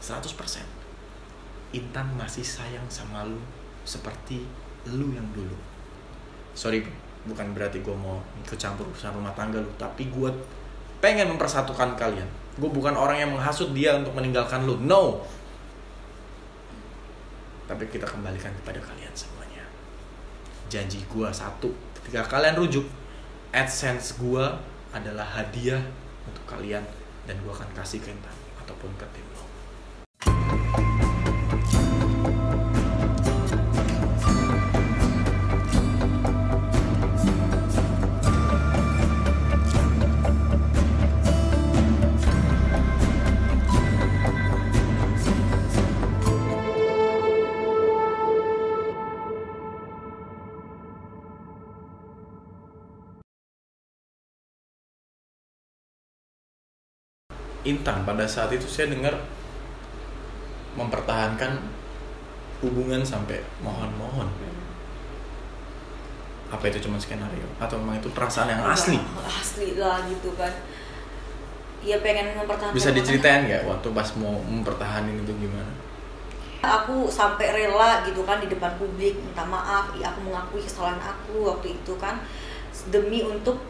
100%. Intan masih sayang sama lu seperti lu yang dulu. Sorry, bukan berarti gue mau ikut campur urusan rumah tangga lu, tapi gue pengen mempersatukan kalian. Gue bukan orang yang menghasut dia untuk meninggalkan lu, no. Tapi kita kembalikan kepada kalian semuanya. Janji gue satu, ketika kalian rujuk, AdSense gue adalah hadiah untuk kalian, dan gue akan kasih ke Intan ataupun ke tim lo. Intan pada saat itu saya dengar mempertahankan hubungan sampai mohon-mohon. Apa itu cuma skenario atau memang itu perasaan yang asli? Asli lah gitu kan. Ya pengen mempertahankan. Bisa diceritain nggak waktu pas mau mempertahankan itu gimana? Aku sampai rela gitu kan di depan publik minta maaf, aku mengakui kesalahan aku waktu itu kan, demi untuk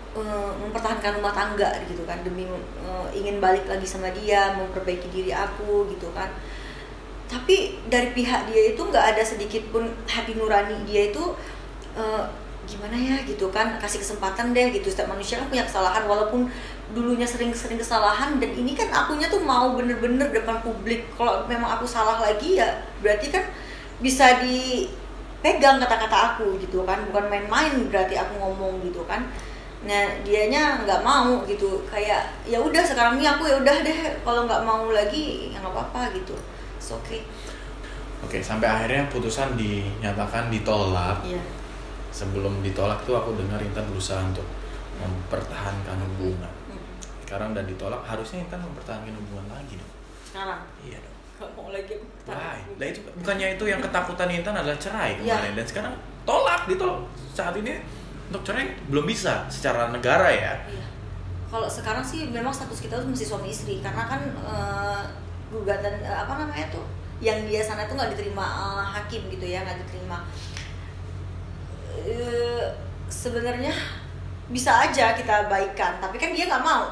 mempertahankan rumah tangga gitu kan, demi ingin balik lagi sama dia, memperbaiki diri aku gitu kan. Tapi dari pihak dia itu nggak ada sedikit pun hati nurani dia itu gimana ya gitu kan, kasih kesempatan deh gitu. Setiap manusia kan punya kesalahan, walaupun dulunya sering kesalahan, dan ini kan akunya tuh mau bener-bener depan publik. Kalau memang aku salah lagi ya berarti kan bisa dipegang kata-kata aku gitu kan, bukan main-main berarti aku ngomong gitu kan. Nah dianya nggak mau gitu, kayak ya udah sekarang ini aku ya udah deh, kalau nggak mau lagi ya nggak apa-apa gitu. It's okay. Oke, sampai akhirnya putusan dinyatakan ditolak. Iya. Sebelum ditolak tuh aku dengar Intan berusaha untuk mempertahankan hubungan. Sekarang udah ditolak, harusnya Intan mempertahankan hubungan lagi dong. Sekarang? Iya dong. Gak mau lagi. Why? Nah itu bukannya itu yang ketakutan Intan adalah cerai kemarin, dan sekarang ditolak. Saat ini untuk cerai belum bisa secara negara ya. Iya. Kalau sekarang sih memang status kita tuh masih suami istri, karena kan gugatan apa namanya tuh yang dia sana tuh nggak diterima hakim gitu ya, nggak diterima. Sebenarnya bisa aja kita baikan, tapi kan dia nggak mau.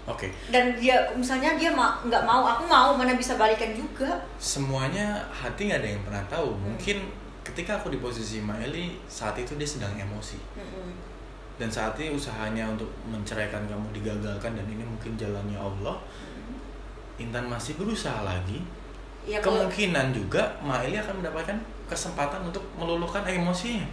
Oke. Dan dia misalnya dia nggak mau, aku mau, mana bisa balikan juga. Semuanya hati nggak ada yang pernah tahu. Mungkin ketika aku di posisi Maeli saat itu dia sedang emosi. Dan saat ini usahanya untuk menceraikan kamu digagalkan, dan ini mungkin jalannya Allah. Intan masih berusaha lagi. Ya, kemungkinan juga Maeli akan mendapatkan kesempatan untuk meluluhkan emosinya.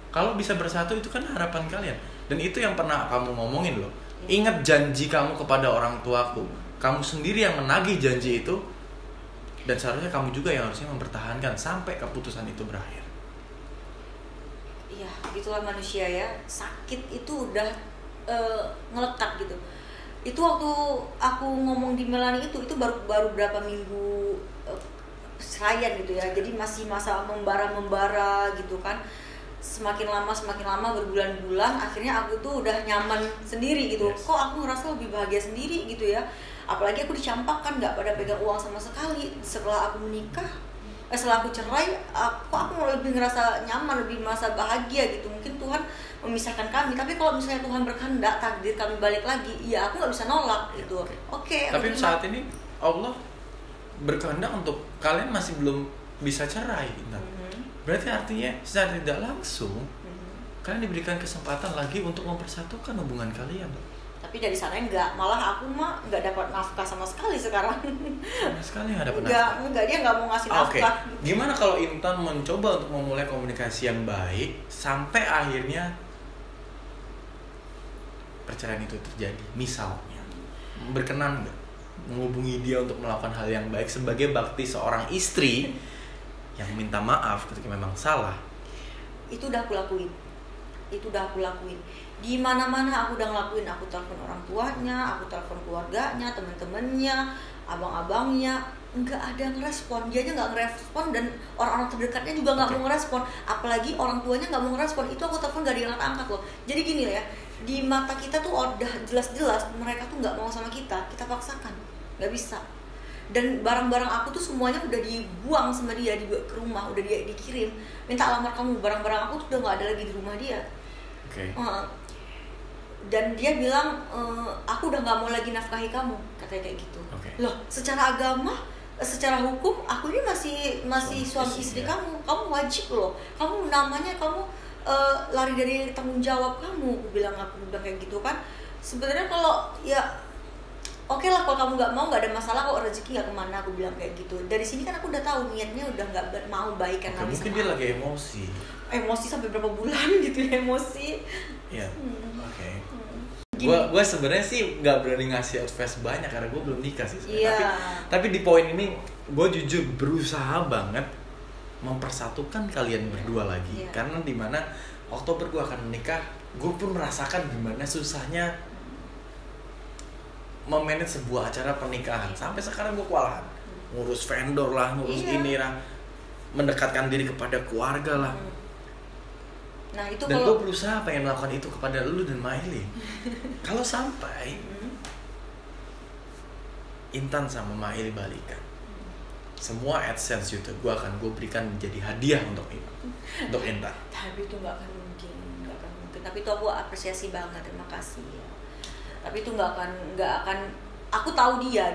Kalau bisa bersatu itu kan harapan kalian. Dan itu yang pernah kamu ngomongin loh. Ingat janji kamu kepada orang tuaku. Kamu sendiri yang menagih janji itu. Dan seharusnya kamu juga yang harusnya mempertahankan sampai keputusan itu berakhir. Iya, gitulah manusia ya. Sakit itu udah ngelekat gitu. Itu waktu aku ngomong di Melani itu baru berapa minggu seraian gitu ya. Jadi masih masa membara gitu kan. Semakin lama berbulan-bulan, akhirnya aku tuh udah nyaman sendiri gitu. Yes. Kok aku ngerasa lebih bahagia sendiri gitu ya. Apalagi aku dicampakkan, nggak pada pegang uang sama sekali. Setelah aku menikah, setelah aku cerai, aku lebih ngerasa nyaman, lebih merasa bahagia gitu. Mungkin Tuhan memisahkan kami, tapi kalau misalnya Tuhan berkehendak takdir kami balik lagi, ya aku nggak bisa nolak gitu. Oke. Tapi saat ini Allah berkehendak untuk kalian masih belum bisa cerai. Berarti artinya secara tidak langsung kalian diberikan kesempatan lagi untuk mempersatukan hubungan kalian. Tapi dari sana enggak, malah aku mah enggak dapat nafkah sama sekali sekarang. Sama sekali enggak dapat nafkah. Enggak, dia enggak mau ngasih nafkah. Oke. Gimana kalau Intan mencoba untuk memulai komunikasi yang baik sampai akhirnya perceraian itu terjadi? Misalnya, berkenan enggak menghubungi dia untuk melakukan hal yang baik sebagai bakti seorang istri yang minta maaf ketika memang salah? Itu udah aku lakuin. Di mana-mana aku udah ngelakuin. Aku telepon orang tuanya, aku telepon keluarganya, teman-temannya, abang-abangnya, nggak ada yang ngerespon. Dianya nggak ngerespon, dan orang-orang terdekatnya juga nggak mau ngerespon. Apalagi orang tuanya nggak mau ngerespon. Itu aku telepon nggak diangkat-angkat loh. Jadi gini ya, di mata kita tuh udah jelas-jelas mereka tuh nggak mau sama kita paksakan, nggak bisa. dan barang-barang aku tuh semuanya udah dibuang sama dia, dibawa ke rumah, udah dia dikirim, minta alamat kamu, barang-barang aku tuh udah nggak ada lagi di rumah dia. Dan dia bilang aku udah nggak mau lagi nafkahi kamu, katanya kayak gitu. Loh, secara agama, secara hukum aku ini masih suami istri kamu wajib loh, kamu namanya kamu lari dari tanggung jawab kamu. Aku bilang kayak gitu kan. Sebenarnya kalau ya oke lah, kalau kamu nggak mau, nggak ada masalah kok, rezeki nggak kemana, aku bilang kayak gitu. Dari sini kan aku udah tahu niatnya udah nggak mau baikan lagi. Mungkin dia lagi emosi sampai berapa bulan gitu ya, emosi. Iya. Gue sebenarnya sih nggak berani ngasih advice banyak karena gue belum nikah sih. Tapi di poin ini gue jujur berusaha banget mempersatukan kalian berdua lagi. Karena dimana Oktober gue akan menikah, gue pun merasakan gimana susahnya memanage sebuah acara pernikahan. Sampai sekarang gue kewalahan ngurus vendor lah, ngurus ini lah, mendekatkan diri kepada keluarga lah. Nah, itu dan gue berusaha pengen melakukan itu kepada lu dan Maili. Kalau sampai Intan sama Maili balikan, semua AdSense YouTube gue akan berikan menjadi hadiah untuk Intan. Tapi itu nggak akan mungkin. Tapi itu aku apresiasi banget, terima kasih ya. Tapi itu nggak akan. Aku tahu dia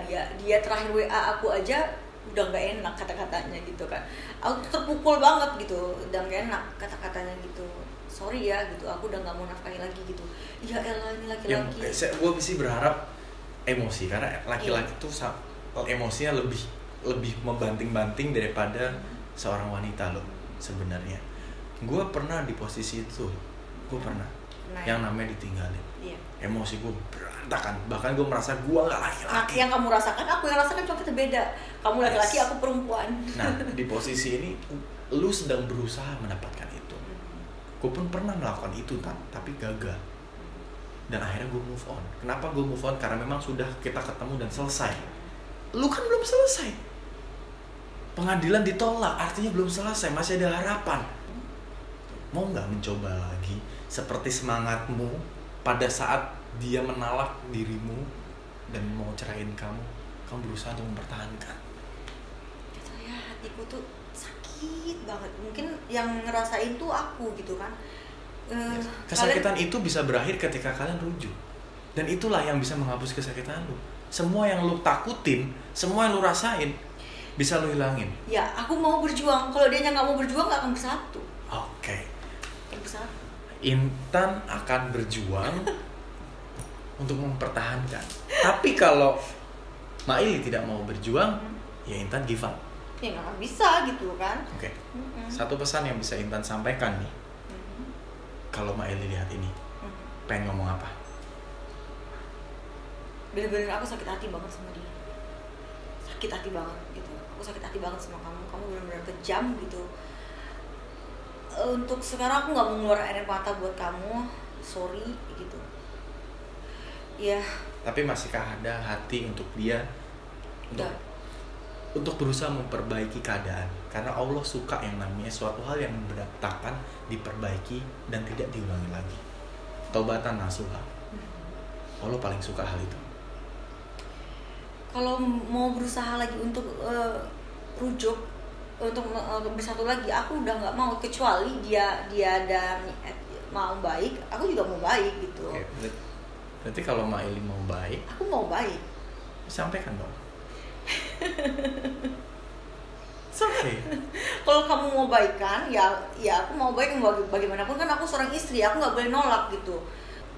terakhir WA aku aja udah nggak enak kata-katanya gitu kan. Aku terpukul banget gitu, udah nggak enak kata-katanya gitu. Sorry ya gitu, aku udah nggak mau nafkahi lagi gitu. Ya elah, ini laki-laki. Gue sih berharap emosi, karena laki-laki tuh emosinya lebih membanting-banting daripada seorang wanita loh sebenarnya. Gue pernah di posisi itu, yang namanya ditinggalin. Emosi gue berantakan, bahkan gue merasa gue nggak laki-laki. Yang kamu rasakan, aku yang rasakan, cuma kita beda. Kamu laki-laki, aku perempuan. Nah, di posisi ini lu sedang berusaha mendapatkan itu. Gue pun pernah melakukan itu tapi gagal. Dan akhirnya gue move on. Kenapa gue move on? Karena memang sudah kita ketemu dan selesai. Lu kan belum selesai. Pengadilan ditolak, artinya belum selesai, masih ada harapan. Mau nggak mencoba lagi seperti semangatmu pada saat dia menalak dirimu dan mau ceraiin kamu berusaha untuk mempertahankan. Gitu ya, hatiku tuh sakit banget. Mungkin yang ngerasain tuh aku gitu kan. Kesakitan itu bisa berakhir ketika kalian rujuk. Dan itulah yang bisa menghapus kesakitan lu. Semua yang lu takutin, semua yang lu rasain bisa lu hilangin. Ya, aku mau berjuang. Kalau dia nggak mau berjuang, nggak akan bersatu. Oke. Bersatu. Intan akan berjuang untuk mempertahankan. Tapi kalau Maili tidak mau berjuang, ya Intan give up. Ya nggak akan bisa gitu kan. Oke. Satu pesan yang bisa Intan sampaikan nih. Kalau Maili lihat ini, pengen ngomong apa? Bener-bener aku sakit hati banget sama dia. Sakit hati banget gitu. Aku sakit hati banget sama kamu. Kamu bener-bener kejam gitu. Untuk sekarang aku nggak mau ngeluarin air mata buat kamu. Sorry gitu. Ya. Tapi masihkah ada hati untuk dia? Untuk berusaha memperbaiki keadaan. Karena Allah suka yang namanya suatu hal yang berantakan diperbaiki dan tidak diulangi lagi. Taubatan nasuha. Allah paling suka hal itu. Kalau mau berusaha lagi untuk rujuk, untuk bersatu lagi, aku udah nggak mau. Kecuali dia ada mau baik, aku juga mau baik gitu. Oke, berarti kalau Maili mau baik, aku mau baik. Sampaikan dong. Okay. Kalau kamu mau baikan, ya aku mau baik. Bagaimanapun kan aku seorang istri, aku nggak boleh nolak gitu.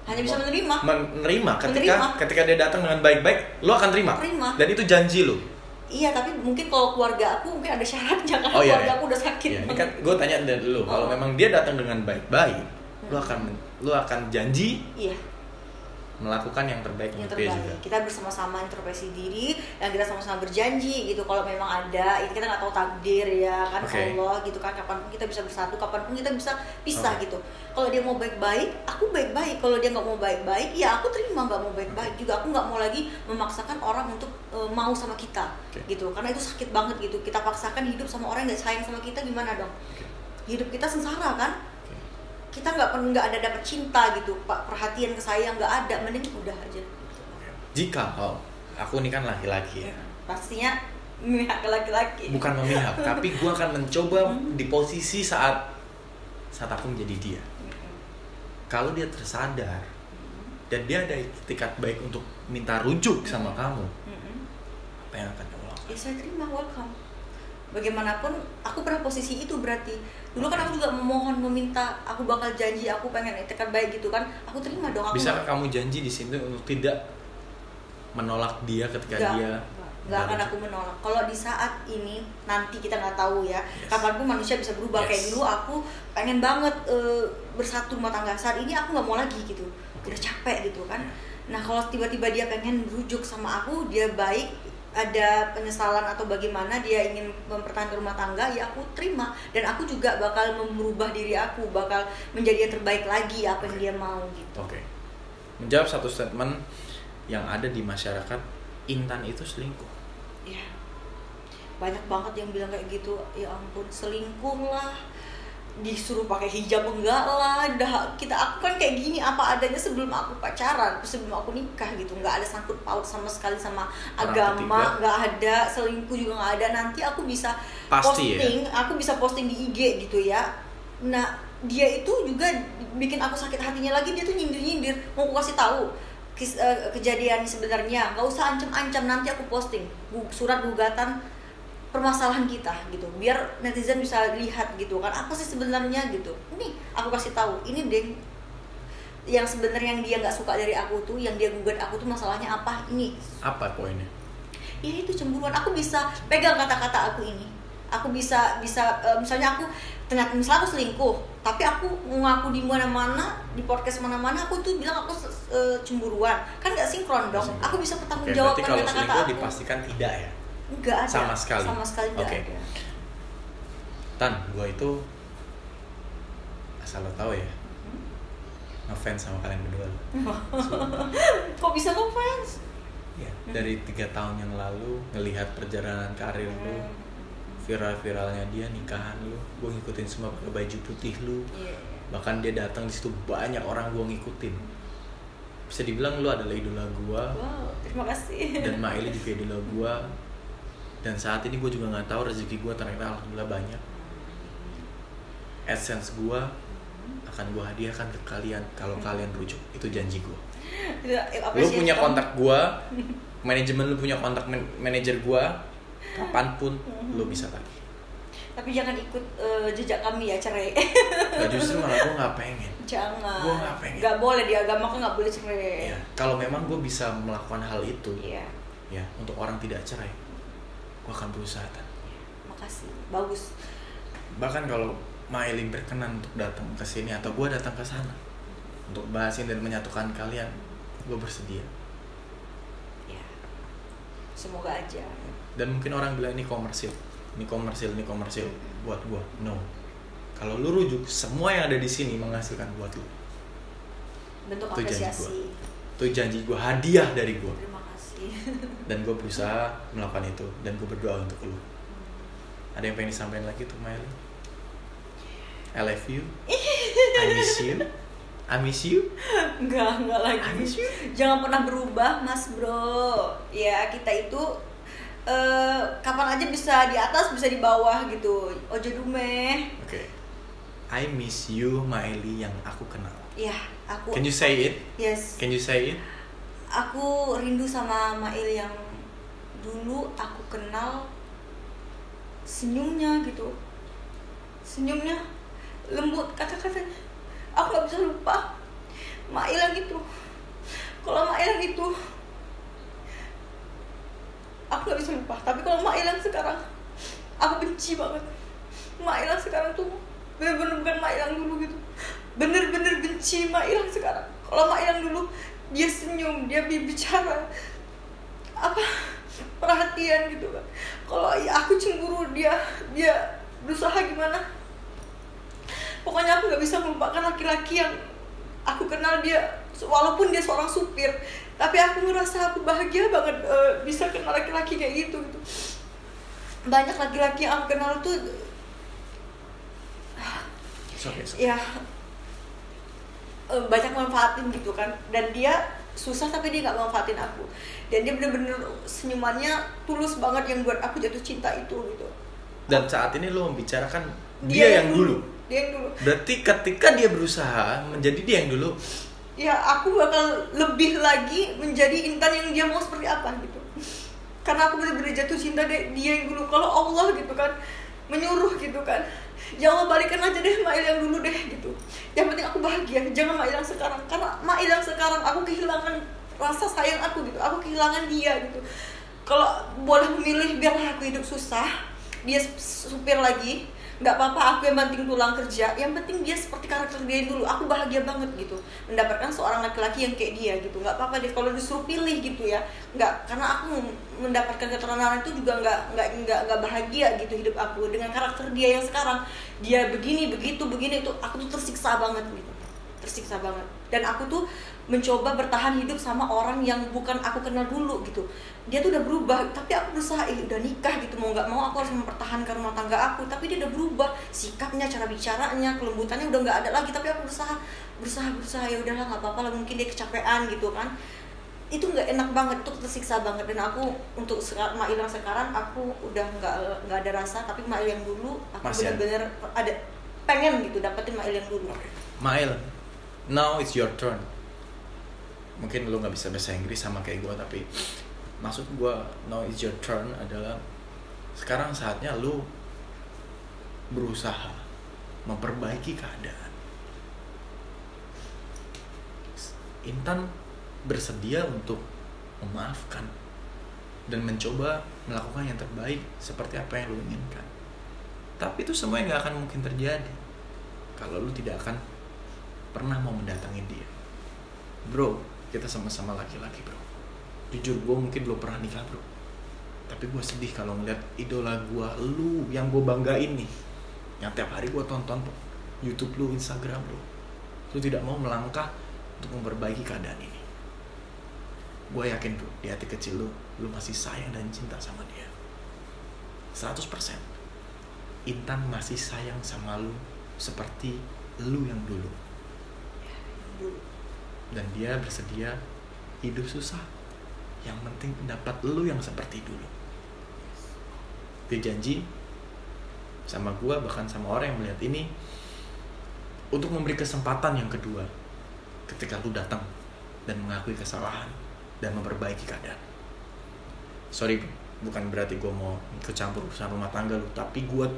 Hanya bisa menerima. Ketika dia datang dengan baik-baik, lo akan terima. Dan itu janji lo. Iya, tapi mungkin kalau keluarga aku mungkin ada syaratnya kan. Keluarga aku udah sakit. Iya, ini kan gue tanya dari lo, kalau memang dia datang dengan baik-baik, lo akan janji. Iya. Melakukan yang terbaik untuk dia juga. Kita bersama-sama introspeksi diri, yang kita sama-sama berjanji gitu. Kalau memang ada, kita nggak tahu takdir ya kan, Allah gitu kan. Kapanpun kita bisa bersatu, kapanpun kita bisa pisah gitu. Kalau dia mau baik-baik, aku baik-baik. Kalau dia nggak mau baik-baik, ya aku terima nggak mau baik-baik juga. Aku nggak mau lagi memaksakan orang untuk mau sama kita gitu. Karena itu sakit banget gitu. Kita paksakan hidup sama orang yang nggak sayang sama kita, gimana dong? Hidup kita sengsara kan? Kita nggak ada dapat cinta gitu, Pak, perhatian, kesayang nggak ada, mending udah aja. Jika aku ini kan laki-laki ya, pastinya memihak ke laki-laki. Bukan memihak, tapi gue akan mencoba di posisi saat aku menjadi dia. Kalau dia tersadar dan dia ada itikat baik untuk minta rujuk sama kamu, apa yang akan kamu lakukan? Ya saya terima, welcome. Bagaimanapun aku pernah posisi itu berarti. Dulu kan aku juga memohon, meminta, aku bakal janji, aku pengen itikat baik gitu kan. Aku terima dong. Bisakah kamu janji di sini untuk tidak menolak dia ketika dia nggak akan aku menolak. Kalau di saat ini nanti kita nggak tahu ya, kapanpun manusia bisa berubah. Kayak dulu aku pengen banget bersatu rumah tangga, saat ini aku nggak mau lagi gitu, udah capek gitu kan. Nah kalau tiba-tiba dia pengen rujuk sama aku, dia baik, ada penyesalan atau bagaimana dia ingin mempertahankan rumah tangga, ya aku terima. Dan aku juga bakal merubah diri aku, bakal menjadi yang terbaik lagi apa yang dia mau gitu. Menjawab satu statement yang ada di masyarakat, Intan itu selingkuh. Ya, banyak banget yang bilang kayak gitu. Ya ampun, selingkuh lah, disuruh pakai hijab enggak lah. Aku kan kayak gini apa adanya sebelum aku pacaran, sebelum aku nikah gitu. Nggak ada sangkut paut sama sekali sama agama, nggak ada. Selingkuh juga nggak ada. Nanti aku bisa posting, aku bisa posting di IG gitu ya. Nah dia itu juga bikin aku sakit hatinya lagi. Dia tuh nyindir-nyindir, mau aku kasih tahu kejadian sebenarnya, nggak usah ancam-ancam, nanti aku posting surat gugatan permasalahan kita gitu, biar netizen bisa lihat gitu kan apa sih sebenarnya gitu. Ini aku kasih tahu, ini deh yang sebenarnya yang dia nggak suka dari aku tuh, yang dia gugat aku tuh masalahnya apa, ini apa poinnya? Ya itu cemburuan. Aku bisa pegang kata-kata aku ini, aku bisa misalnya aku ternyata misalnya aku selingkuh, tapi aku ngaku di mana-mana, di podcast mana-mana aku tuh bilang aku cemburuan, kan nggak sinkron dong. Aku bisa bertanggung jawab kata-kata aku. Dipastikan tidak ya? Nggak ada. Sama sekali nggak ada. Tan, gue itu asal lo tahu ya, ngefans sama kalian berdua. Kok bisa ngefans? Ya, dari 3 tahun yang lalu ngelihat perjalanan karir lo, viral-viralnya dia, nikahan lu, gue ngikutin semua pakai baju putih lu. Bahkan dia datang di situ banyak orang gue ngikutin. Bisa dibilang lu adalah idola gue. Wow, terima kasih. Dan Maili juga idola gue. Dan saat ini gue juga nggak tahu rezeki gue ternyata alhamdulillah banyak. AdSense gue akan gue hadiahkan ke kalian kalau kalian rujuk, itu janji gue. Lu punya kontak gue, manajemen lu punya kontak manajer gue. Kapanpun lo bisa lagi. Tapi jangan ikut jejak kami ya, cerai. Gak, justru malah gue gak pengen. Jangan. Gue gak pengen. Gak boleh, di agama kan gak boleh cerai. Ya, kalau memang gue bisa melakukan hal itu, ya untuk orang tidak cerai, gue akan berusaha. Makasih, bagus. Bahkan kalau Maili berkenan untuk datang ke sini atau gue datang ke sana untuk bahasin dan menyatukan kalian, gue bersedia. Ya, semoga aja. Dan mungkin orang bilang ini komersil. Buat gua, no. Kalau lu rujuk, semua yang ada di sini menghasilkan buat lu. Bentuk apresiasi. Itu janji gua, hadiah dari gua. Terima kasih. Dan gua berusaha melakukan itu, dan gua berdoa untuk lu. Ada yang pengen disampaikan lagi tuh, Maili? I love you. I miss you. I miss you. Enggak lagi. I miss you. Jangan pernah berubah, Mas Bro. Ya, kita itu kapan aja bisa di atas, bisa di bawah gitu. Ojo dume. Oke. I miss you, Maili yang aku kenal. Iya, aku. Can you say it? Yes. Can you say it? Aku rindu sama Maili yang dulu aku kenal. Senyumnya gitu. Senyumnya lembut, kata-katanya. Aku nggak bisa lupa Maili yang itu. Kalau Maili yang itu aku gak bisa lupa. Tapi kalau Mak Ilang sekarang, aku benci banget. Mak Ilang sekarang tuh bener-bener bukan Mak Ilang dulu gitu. Bener-bener benci Mak Ilang sekarang. Kalau Mak Ilang dulu, dia senyum, dia bicara apa, perhatian gitu kan. Kalau aku cemburu, dia berusaha gimana. Pokoknya aku gak bisa melupakan laki-laki yang aku kenal dia. Walaupun dia seorang supir, tapi aku ngerasa aku bahagia banget bisa kenal laki-laki kayak gitu. Banyak laki-laki yang aku kenal tuh Okay. Ya banyak manfaatin gitu kan. Dan dia susah tapi dia nggak manfaatin aku, dan dia bener-bener senyumannya tulus banget yang buat aku jatuh cinta itu gitu. Dan saat ini lo membicarakan dia yang dulu. Dia yang dulu. Berarti ketika dia berusaha menjadi dia yang dulu, ya aku bakal lebih lagi menjadi Intan yang dia mau seperti apa gitu. Karena aku bener-bener jatuh cinta dia yang dulu. Kalau Allah gitu kan menyuruh gitu kan, ya Allah balikan aja deh Mail yang dulu deh gitu. Yang penting aku bahagia, jangan Mail yang sekarang. Karena Mail yang sekarang aku kehilangan rasa sayang aku gitu. Aku kehilangan dia gitu. Kalau boleh memilih biarlah aku hidup susah, dia supir lagi, nggak apa-apa aku yang banting tulang kerja, yang penting dia seperti karakter dia dulu. Aku bahagia banget gitu mendapatkan seorang laki-laki yang kayak dia gitu. Nggak apa-apa deh kalau disuruh pilih gitu ya, nggak, karena aku mendapatkan keterangan itu juga nggak bahagia gitu hidup aku dengan karakter dia yang sekarang. Dia begini begitu begini itu, aku tuh tersiksa banget gitu, tersiksa banget. Dan aku tuh mencoba bertahan hidup sama orang yang bukan aku kenal dulu gitu. Dia tuh udah berubah, tapi aku berusaha, udah nikah gitu, mau nggak mau aku harus mempertahankan rumah tangga aku. Tapi dia udah berubah, sikapnya, cara bicaranya, kelembutannya udah nggak ada lagi. Tapi aku berusaha ya udahlah nggak apa-apa lah, mungkin dia kecapean gitu kan. Itu nggak enak banget, itu tersiksa banget. Dan aku untuk Mail yang sekarang aku udah nggak ada rasa, tapi Mail yang dulu aku benar-benar ada pengen gitu dapetin Mail yang dulu. Mail, now it's your turn. Mungkin lo nggak bisa bahasa Inggris sama kayak gue, tapi maksud gue now it's your turn adalah sekarang saatnya lo berusaha memperbaiki keadaan. Intan bersedia untuk memaafkan dan mencoba melakukan yang terbaik seperti apa yang lo inginkan. Tapi itu semua yang nggak akan mungkin terjadi kalau lo tidak akan pernah mau mendatangi dia. Bro, kita sama-sama laki-laki bro. Jujur gue mungkin belum pernah nikah bro, tapi gue sedih kalau ngeliat idola gue, lu yang gue banggain nih, yang tiap hari gue tonton YouTube lu, Instagram lu tidak mau melangkah untuk memperbaiki keadaan ini. Gue yakin bro, di hati kecil lu masih sayang dan cinta sama dia 100%. Intan masih sayang sama lu seperti lu yang dulu. Dan dia bersedia hidup susah, yang penting dapat lu yang seperti dulu. Dia janji sama gua, bahkan sama orang yang melihat ini, untuk memberi kesempatan yang kedua ketika lu datang dan mengakui kesalahan dan memperbaiki keadaan. Sorry, bukan berarti gua mau ikut campur urusan rumah tangga lu, tapi gua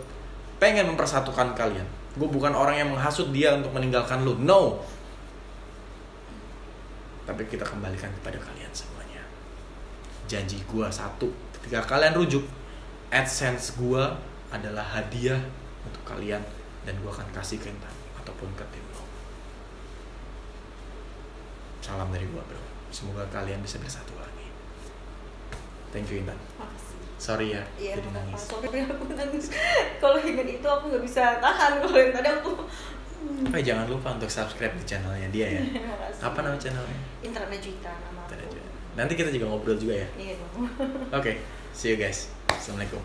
pengen mempersatukan kalian. Gua bukan orang yang menghasut dia untuk meninggalkan lu, no. Tapi kita kembalikan kepada kalian semuanya. Janji gua satu, ketika kalian rujuk, AdSense gua adalah hadiah untuk kalian, dan gua akan kasih ke Intan ataupun ke tim lo. Salam dari gua bro, semoga kalian bisa bersatu lagi. Thank you Intan. Makasih. Sorry ya, Iya, jadi nangis. Sorry aku nangis. Kalau ingat itu aku nggak bisa tahan. Kalau yang tadi aku Jangan lupa untuk subscribe di channelnya dia ya. Apa nama channelnya? Intan Najwa nama aku. Nanti kita juga ngobrol juga ya. Iya dong. Oke, see you guys. Assalamualaikum.